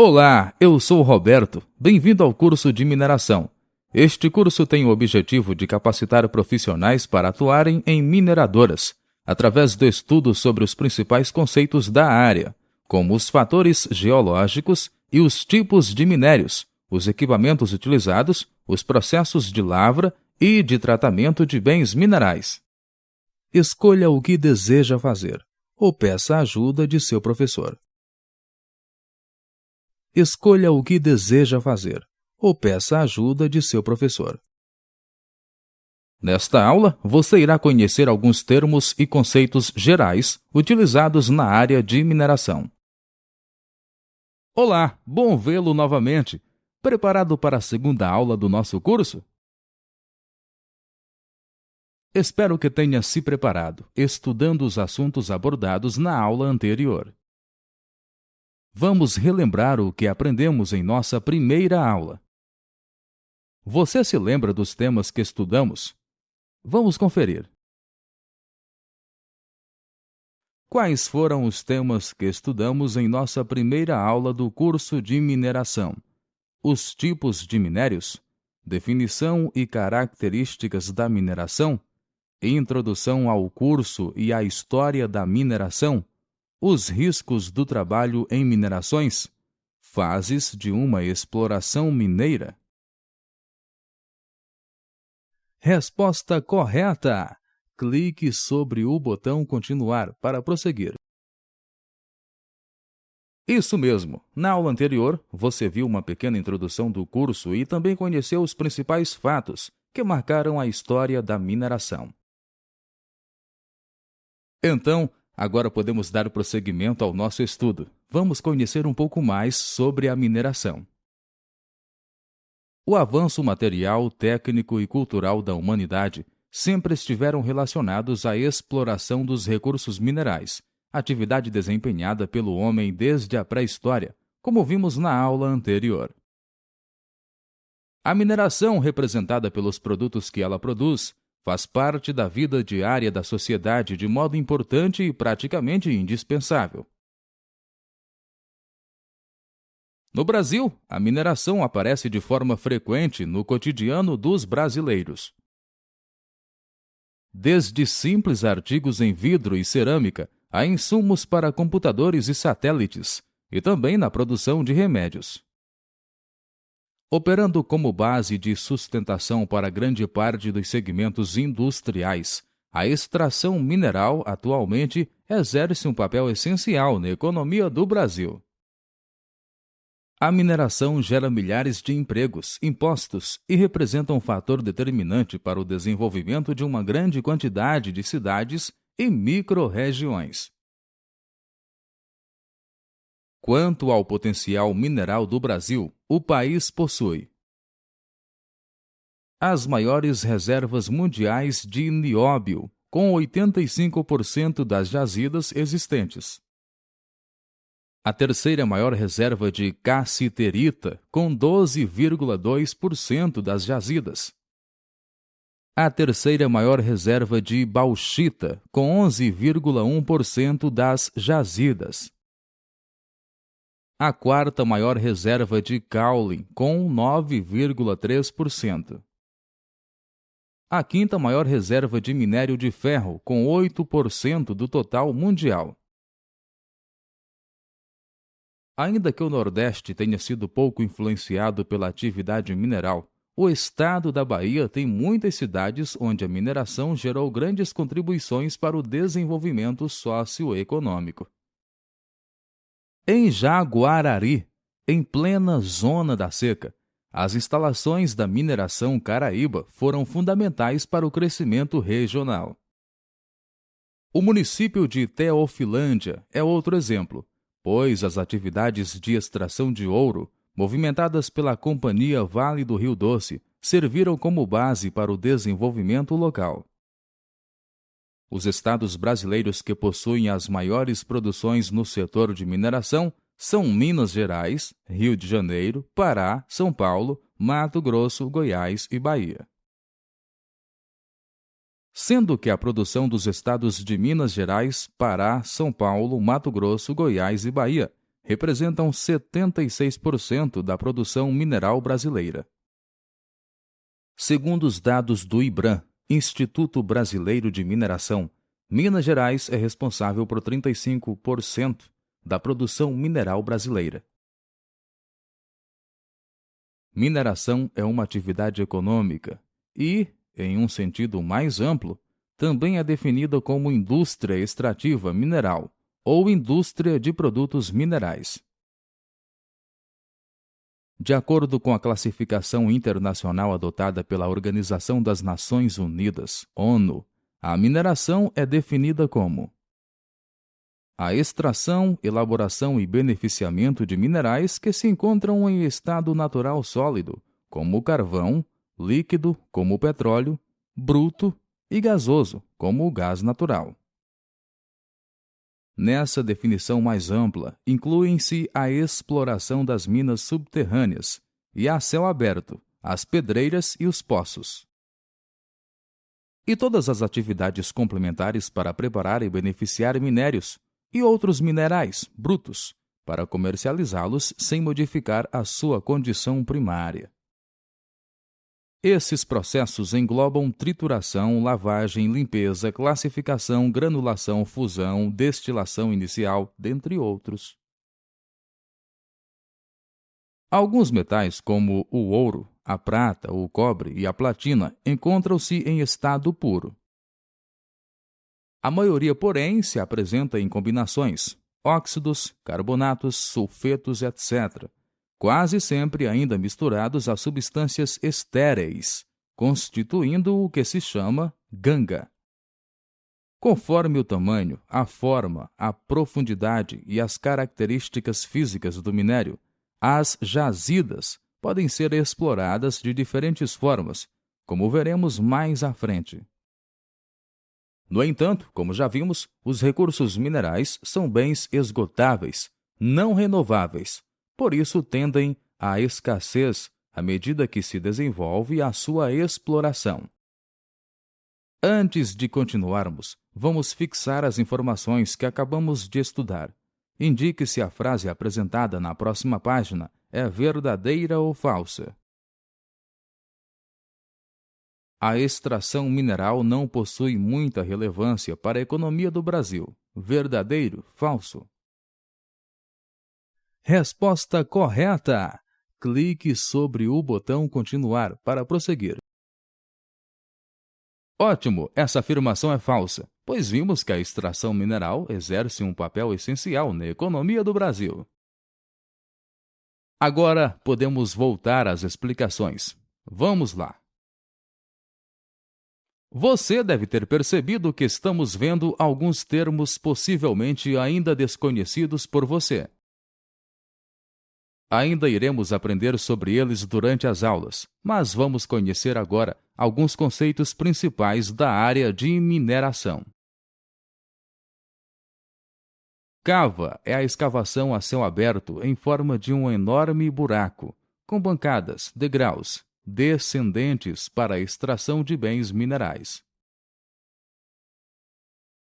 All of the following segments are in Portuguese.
Olá, eu sou o Roberto. Bem-vindo ao curso de mineração. Este curso tem o objetivo de capacitar profissionais para atuarem em mineradoras, através do estudo sobre os principais conceitos da área, como os fatores geológicos e os tipos de minérios, os equipamentos utilizados, os processos de lavra e de tratamento de bens minerais. Escolha o que deseja fazer, ou peça a ajuda de seu professor. Escolha o que deseja fazer, ou peça a ajuda de seu professor. Nesta aula, você irá conhecer alguns termos e conceitos gerais utilizados na área de mineração. Olá, bom vê-lo novamente. Preparado para a segunda aula do nosso curso? Espero que tenha se preparado, estudando os assuntos abordados na aula anterior. Vamos relembrar o que aprendemos em nossa primeira aula. Você se lembra dos temas que estudamos? Vamos conferir. Quais foram os temas que estudamos em nossa primeira aula do curso de mineração? Os tipos de minérios, definição e características da mineração, introdução ao curso e à história da mineração, os riscos do trabalho em minerações, fases de uma exploração mineira. Resposta correta! Clique sobre o botão continuar para prosseguir. Isso mesmo! Na aula anterior, você viu uma pequena introdução do curso e também conheceu os principais fatos que marcaram a história da mineração. Então, agora podemos dar prosseguimento ao nosso estudo. Vamos conhecer um pouco mais sobre a mineração. O avanço material, técnico e cultural da humanidade sempre estiveram relacionados à exploração dos recursos minerais, atividade desempenhada pelo homem desde a pré-história, como vimos na aula anterior. A mineração, representada pelos produtos que ela produz, faz parte da vida diária da sociedade de modo importante e praticamente indispensável. No Brasil, a mineração aparece de forma frequente no cotidiano dos brasileiros. Desde simples artigos em vidro e cerâmica a insumos para computadores e satélites, e também na produção de remédios. Operando como base de sustentação para grande parte dos segmentos industriais, a extração mineral atualmente exerce um papel essencial na economia do Brasil. A mineração gera milhares de empregos, impostos e representa um fator determinante para o desenvolvimento de uma grande quantidade de cidades e micro-regiões. Quanto ao potencial mineral do Brasil, o país possui as maiores reservas mundiais de nióbio, com 85% das jazidas existentes. A terceira maior reserva de cassiterita, com 12,2% das jazidas. A terceira maior reserva de bauxita, com 11,1% das jazidas. A quarta maior reserva de caule, com 9,3%. A quinta maior reserva de minério de ferro, com 8% do total mundial. Ainda que o Nordeste tenha sido pouco influenciado pela atividade mineral, o estado da Bahia tem muitas cidades onde a mineração gerou grandes contribuições para o desenvolvimento socioeconômico. Em Jaguarari, em plena zona da seca, as instalações da mineração Caraíba foram fundamentais para o crescimento regional. O município de Teofilândia é outro exemplo, pois as atividades de extração de ouro, movimentadas pela Companhia Vale do Rio Doce, serviram como base para o desenvolvimento local. Os estados brasileiros que possuem as maiores produções no setor de mineração são Minas Gerais, Rio de Janeiro, Pará, São Paulo, Mato Grosso, Goiás e Bahia. Sendo que a produção dos estados de Minas Gerais, Pará, São Paulo, Mato Grosso, Goiás e Bahia representam 76% da produção mineral brasileira. Segundo os dados do IBRAM, Instituto Brasileiro de Mineração, Minas Gerais é responsável por 35% da produção mineral brasileira. Mineração é uma atividade econômica e, em um sentido mais amplo, também é definida como indústria extrativa mineral ou indústria de produtos minerais. De acordo com a classificação internacional adotada pela Organização das Nações Unidas, ONU, a mineração é definida como a extração, elaboração e beneficiamento de minerais que se encontram em estado natural sólido, como o carvão, líquido, como o petróleo, bruto e gasoso, como o gás natural. Nessa definição mais ampla, incluem-se a exploração das minas subterrâneas e a céu aberto, as pedreiras e os poços. E todas as atividades complementares para preparar e beneficiar minérios e outros minerais brutos, para comercializá-los sem modificar a sua condição primária. Esses processos englobam trituração, lavagem, limpeza, classificação, granulação, fusão, destilação inicial, dentre outros. Alguns metais, como o ouro, a prata, o cobre e a platina, encontram-se em estado puro. A maioria, porém, se apresenta em combinações, óxidos, carbonatos, sulfetos, etc., quase sempre ainda misturados a substâncias estéreis, constituindo o que se chama ganga. Conforme o tamanho, a forma, a profundidade e as características físicas do minério, as jazidas podem ser exploradas de diferentes formas, como veremos mais à frente. No entanto, como já vimos, os recursos minerais são bens esgotáveis, não renováveis. Por isso tendem à escassez à medida que se desenvolve a sua exploração. Antes de continuarmos, vamos fixar as informações que acabamos de estudar. Indique se a frase apresentada na próxima página é verdadeira ou falsa. A extração mineral não possui muita relevância para a economia do Brasil. Verdadeiro, falso? Resposta correta! Clique sobre o botão continuar para prosseguir. Ótimo! Essa afirmação é falsa, pois vimos que a extração mineral exerce um papel essencial na economia do Brasil. Agora podemos voltar às explicações. Vamos lá! Você deve ter percebido que estamos vendo alguns termos possivelmente ainda desconhecidos por você. Ainda iremos aprender sobre eles durante as aulas, mas vamos conhecer agora alguns conceitos principais da área de mineração. Cava é a escavação a céu aberto em forma de um enorme buraco, com bancadas, degraus, descendentes para a extração de bens minerais.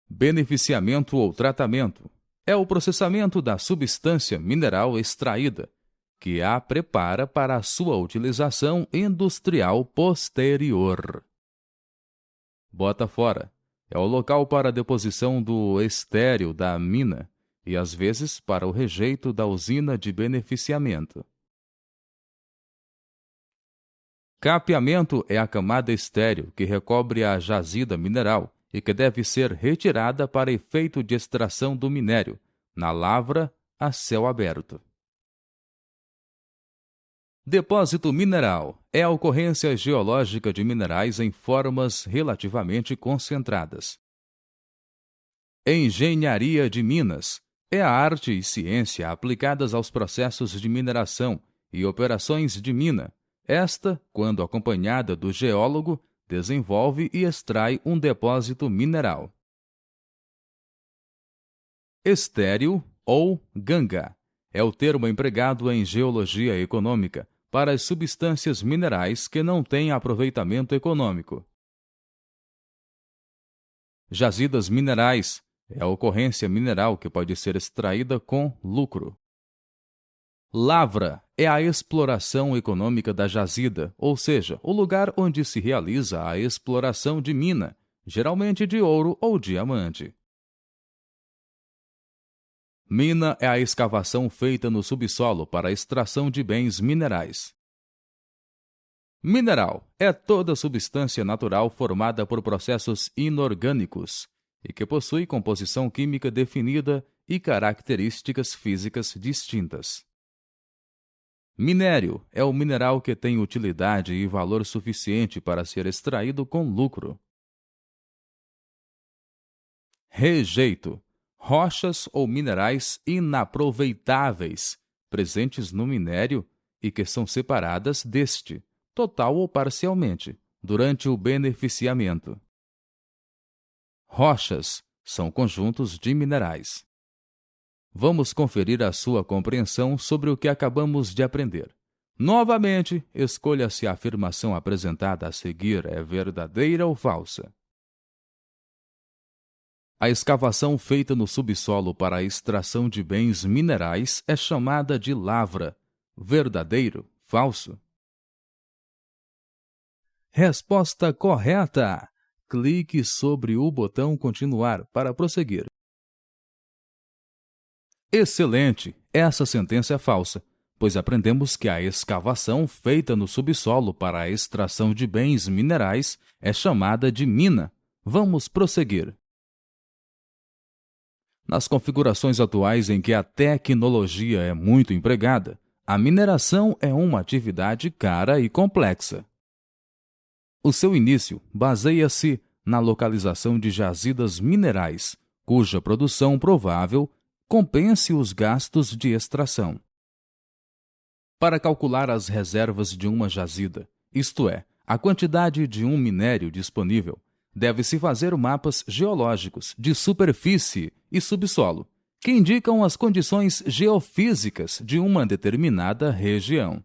Beneficiamento ou tratamento é o processamento da substância mineral extraída, que a prepara para a sua utilização industrial posterior. Bota fora é o local para a deposição do estéril da mina e, às vezes, para o rejeito da usina de beneficiamento. Capeamento é a camada estéril que recobre a jazida mineral e que deve ser retirada para efeito de extração do minério, na lavra a céu aberto. Depósito mineral é a ocorrência geológica de minerais em formas relativamente concentradas. Engenharia de minas é a arte e ciência aplicadas aos processos de mineração e operações de mina. Esta, quando acompanhada do geólogo, desenvolve e extrai um depósito mineral. Estéril ou ganga é o termo empregado em geologia econômica para as substâncias minerais que não têm aproveitamento econômico. Jazidas minerais é a ocorrência mineral que pode ser extraída com lucro. Lavra é a exploração econômica da jazida, ou seja, o lugar onde se realiza a exploração de mina, geralmente de ouro ou diamante. Mina é a escavação feita no subsolo para a extração de bens minerais. Mineral é toda substância natural formada por processos inorgânicos e que possui composição química definida e características físicas distintas. Minério é o mineral que tem utilidade e valor suficiente para ser extraído com lucro. Rejeito: rochas ou minerais inaproveitáveis, presentes no minério e que são separadas deste, total ou parcialmente, durante o beneficiamento. Rochas são conjuntos de minerais. Vamos conferir a sua compreensão sobre o que acabamos de aprender. Novamente, escolha se a afirmação apresentada a seguir é verdadeira ou falsa. A escavação feita no subsolo para a extração de bens minerais é chamada de lavra. Verdadeiro? Falso? Resposta correta! Clique sobre o botão continuar para prosseguir. Excelente! Essa sentença é falsa, pois aprendemos que a escavação feita no subsolo para a extração de bens minerais é chamada de mina. Vamos prosseguir. Nas configurações atuais em que a tecnologia é muito empregada, a mineração é uma atividade cara e complexa. O seu início baseia-se na localização de jazidas minerais, cuja produção provável compense os gastos de extração. Para calcular as reservas de uma jazida, isto é, a quantidade de um minério disponível, deve-se fazer mapas geológicos de superfície e subsolo, que indicam as condições geofísicas de uma determinada região.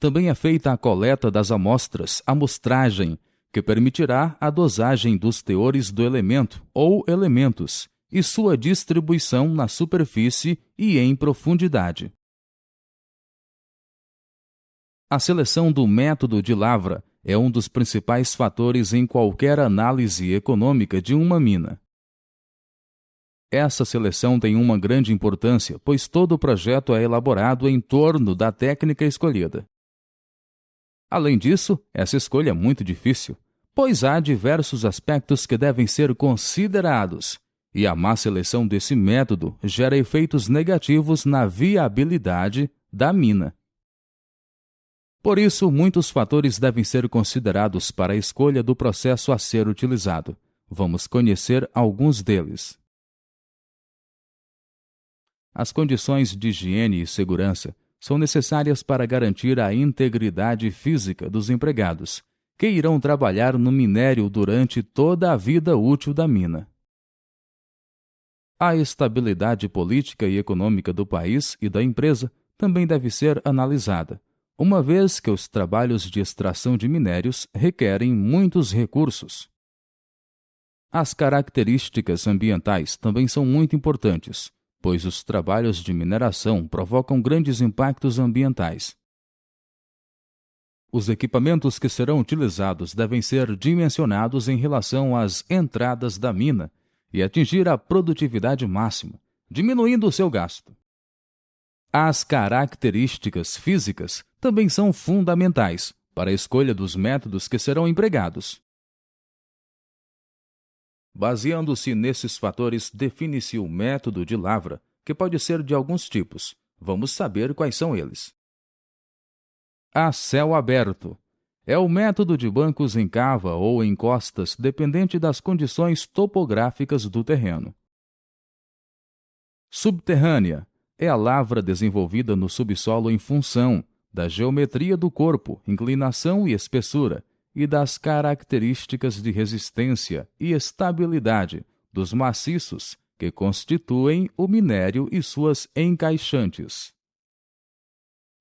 Também é feita a coleta das amostras, amostragem, que permitirá a dosagem dos teores do elemento ou elementos e sua distribuição na superfície e em profundidade. A seleção do método de lavra é um dos principais fatores em qualquer análise econômica de uma mina. Essa seleção tem uma grande importância, pois todo o projeto é elaborado em torno da técnica escolhida. Além disso, essa escolha é muito difícil, pois há diversos aspectos que devem ser considerados, e a má seleção desse método gera efeitos negativos na viabilidade da mina. Por isso, muitos fatores devem ser considerados para a escolha do processo a ser utilizado. Vamos conhecer alguns deles. As condições de higiene e segurança são necessárias para garantir a integridade física dos empregados, que irão trabalhar no minério durante toda a vida útil da mina. A estabilidade política e econômica do país e da empresa também deve ser analisada, uma vez que os trabalhos de extração de minérios requerem muitos recursos. As características ambientais também são muito importantes, pois os trabalhos de mineração provocam grandes impactos ambientais. Os equipamentos que serão utilizados devem ser dimensionados em relação às entradas da mina e atingir a produtividade máxima, diminuindo o seu gasto. As características físicas também são fundamentais para a escolha dos métodos que serão empregados. Baseando-se nesses fatores, define-se o método de lavra, que pode ser de alguns tipos. Vamos saber quais são eles. A céu aberto. É o método de bancos em cava ou em costas, dependente das condições topográficas do terreno. Subterrânea. É a lavra desenvolvida no subsolo em função da geometria do corpo, inclinação e espessura, e das características de resistência e estabilidade dos maciços que constituem o minério e suas encaixantes.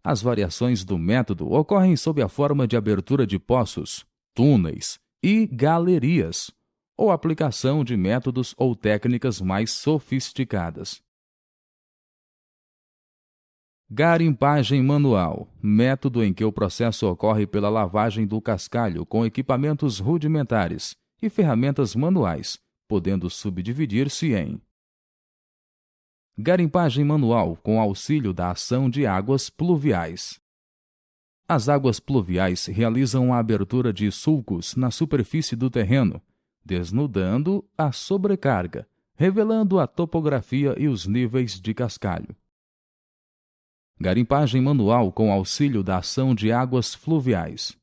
As variações do método ocorrem sob a forma de abertura de poços, túneis e galerias, ou aplicação de métodos ou técnicas mais sofisticadas. Garimpagem manual, método em que o processo ocorre pela lavagem do cascalho com equipamentos rudimentares e ferramentas manuais, podendo subdividir-se em garimpagem manual com auxílio da ação de águas pluviais. As águas pluviais realizam a abertura de sulcos na superfície do terreno, desnudando a sobrecarga, revelando a topografia e os níveis de cascalho. Garimpagem manual com auxílio da ação de águas fluviais.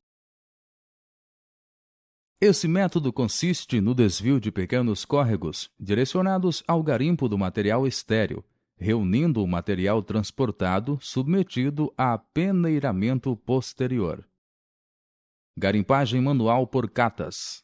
Esse método consiste no desvio de pequenos córregos direcionados ao garimpo do material estéril, reunindo o material transportado submetido a peneiramento posterior. Garimpagem manual por catas.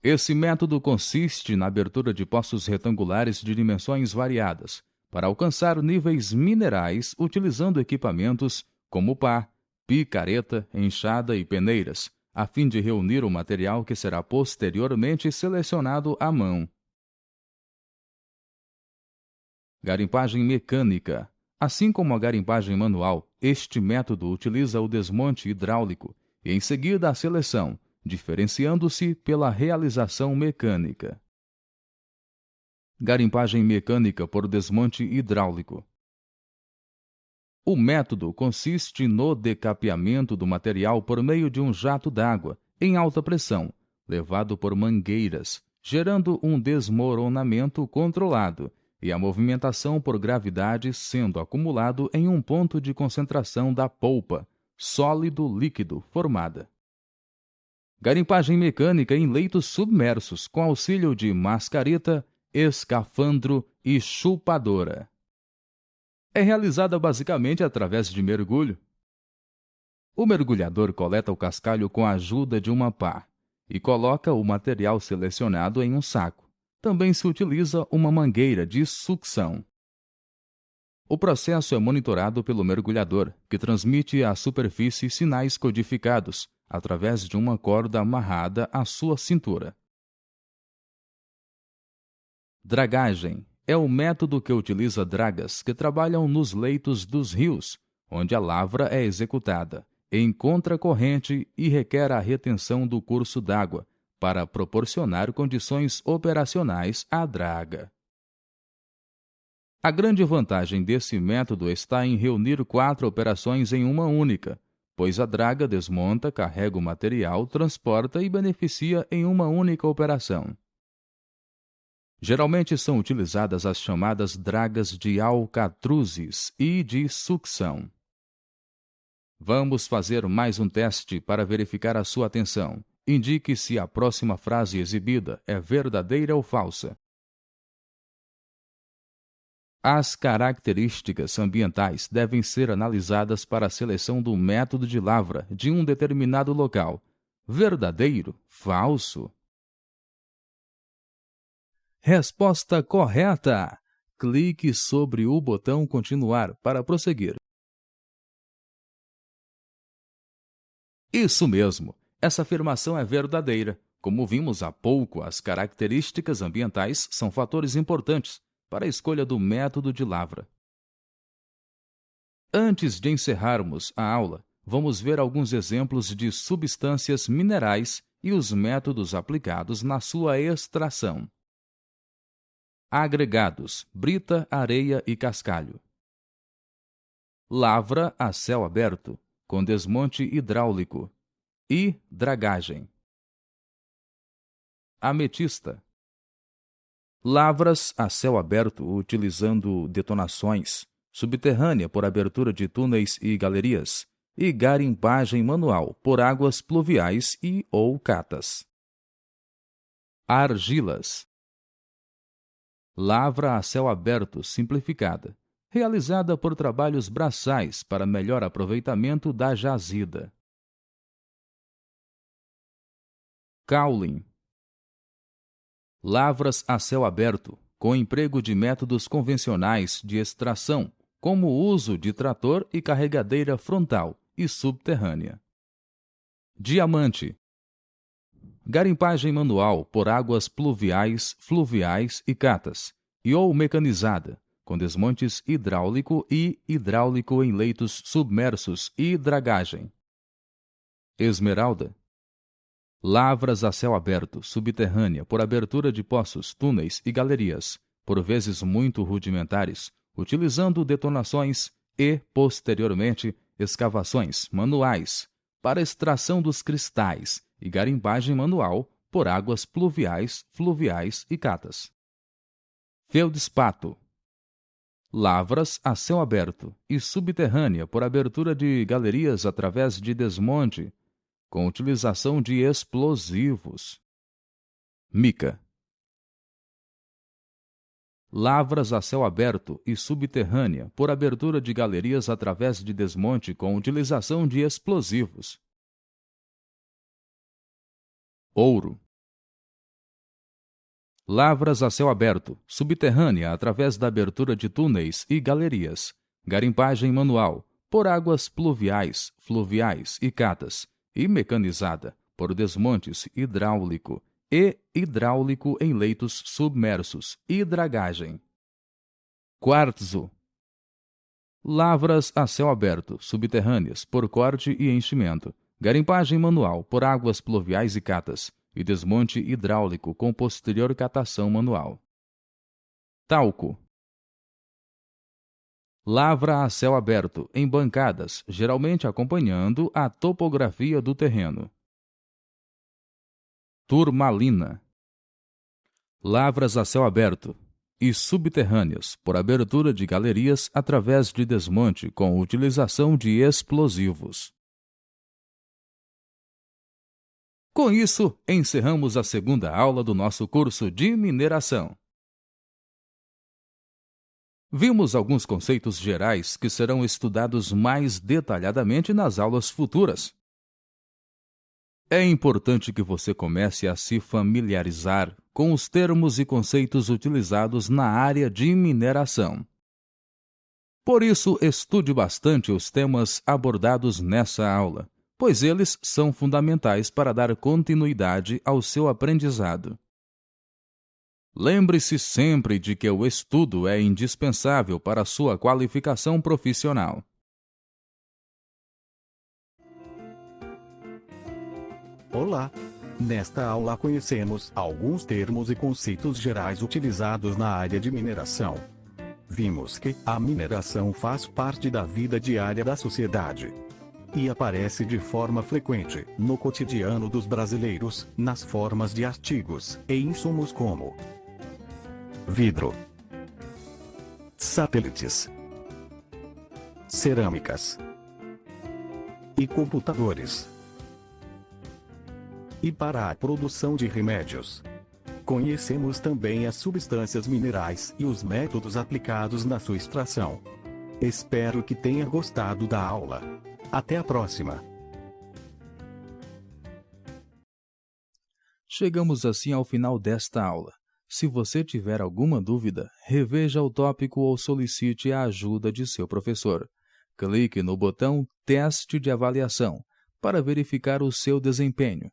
Esse método consiste na abertura de poços retangulares de dimensões variadas, para alcançar níveis minerais utilizando equipamentos como pá, picareta, enxada e peneiras, a fim de reunir o material que será posteriormente selecionado à mão. Garimpagem mecânica. Assim como a garimpagem manual, este método utiliza o desmonte hidráulico e em seguida a seleção, diferenciando-se pela realização mecânica. Garimpagem mecânica por desmonte hidráulico. O método consiste no decapeamento do material por meio de um jato d'água em alta pressão, levado por mangueiras, gerando um desmoronamento controlado e a movimentação por gravidade sendo acumulado em um ponto de concentração da polpa, sólido-líquido, formada. Garimpagem mecânica em leitos submersos com auxílio de mascareta, escafandro e chupadora. É realizada basicamente através de mergulho. O mergulhador coleta o cascalho com a ajuda de uma pá e coloca o material selecionado em um saco. Também se utiliza uma mangueira de sucção. O processo é monitorado pelo mergulhador, que transmite à superfície sinais codificados através de uma corda amarrada à sua cintura. Dragagem é o método que utiliza dragas que trabalham nos leitos dos rios, onde a lavra é executada em contracorrente e requer a retenção do curso d'água para proporcionar condições operacionais à draga. A grande vantagem desse método está em reunir 4 operações em uma única, pois a draga desmonta, carrega o material, transporta e beneficia em uma única operação. Geralmente são utilizadas as chamadas dragas de alcatruzes e de sucção. Vamos fazer mais um teste para verificar a sua atenção. Indique se a próxima frase exibida é verdadeira ou falsa. As características ambientais devem ser analisadas para a seleção do método de lavra de um determinado local. Verdadeiro? Falso? Resposta correta! Clique sobre o botão Continuar para prosseguir. Isso mesmo! Essa afirmação é verdadeira. Como vimos há pouco, as características ambientais são fatores importantes para a escolha do método de lavra. Antes de encerrarmos a aula, vamos ver alguns exemplos de substâncias minerais e os métodos aplicados na sua extração. Agregados: brita, areia e cascalho. Lavra a céu aberto, com desmonte hidráulico. E dragagem. Ametista. Lavras a céu aberto utilizando detonações, subterrânea por abertura de túneis e galerias, e garimpagem manual por águas pluviais e ou catas. Argilas. Lavra a céu aberto simplificada, realizada por trabalhos braçais para melhor aproveitamento da jazida. Caulim. Lavras a céu aberto, com emprego de métodos convencionais de extração, como o uso de trator e carregadeira frontal e subterrânea. Diamante. Garimpagem manual por águas pluviais, fluviais e catas, e ou mecanizada, com desmontes hidráulico e hidráulico em leitos submersos e dragagem. Esmeralda. Lavras a céu aberto, subterrânea, por abertura de poços, túneis e galerias, por vezes muito rudimentares, utilizando detonações e, posteriormente, escavações manuais para extração dos cristais e garimpagem manual por águas pluviais, fluviais e catas. Feldspato. Lavras a céu aberto e subterrânea por abertura de galerias através de desmonte, com utilização de explosivos. Mica. Lavras a céu aberto e subterrânea por abertura de galerias através de desmonte com utilização de explosivos. Ouro. Lavras a céu aberto, subterrânea através da abertura de túneis e galerias. Garimpagem manual, por águas pluviais, fluviais e catas, e mecanizada, por desmontes hidráulico e hidráulico em leitos submersos e dragagem. Quartzo. Lavras a céu aberto, subterrâneas, por corte e enchimento. Garimpagem manual, por águas pluviais e catas, e desmonte hidráulico com posterior catação manual. Talco. Lavra a céu aberto, em bancadas, geralmente acompanhando a topografia do terreno. Turmalina. Lavras a céu aberto e subterrâneas, por abertura de galerias através de desmonte com utilização de explosivos. Com isso, encerramos a segunda aula do nosso curso de mineração. Vimos alguns conceitos gerais que serão estudados mais detalhadamente nas aulas futuras. É importante que você comece a se familiarizar com os termos e conceitos utilizados na área de mineração. Por isso, estude bastante os temas abordados nessa aula, pois eles são fundamentais para dar continuidade ao seu aprendizado. Lembre-se sempre de que o estudo é indispensável para a sua qualificação profissional. Olá! Nesta aula conhecemos alguns termos e conceitos gerais utilizados na área de mineração. Vimos que a mineração faz parte da vida diária da sociedade e aparece de forma frequente no cotidiano dos brasileiros, nas formas de artigos e insumos como vidro, satélites, cerâmicas e computadores. E para a produção de remédios. Conhecemos também as substâncias minerais e os métodos aplicados na sua extração. Espero que tenha gostado da aula. Até a próxima! Chegamos assim ao final desta aula. Se você tiver alguma dúvida, reveja o tópico ou solicite a ajuda de seu professor. Clique no botão Teste de Avaliação para verificar o seu desempenho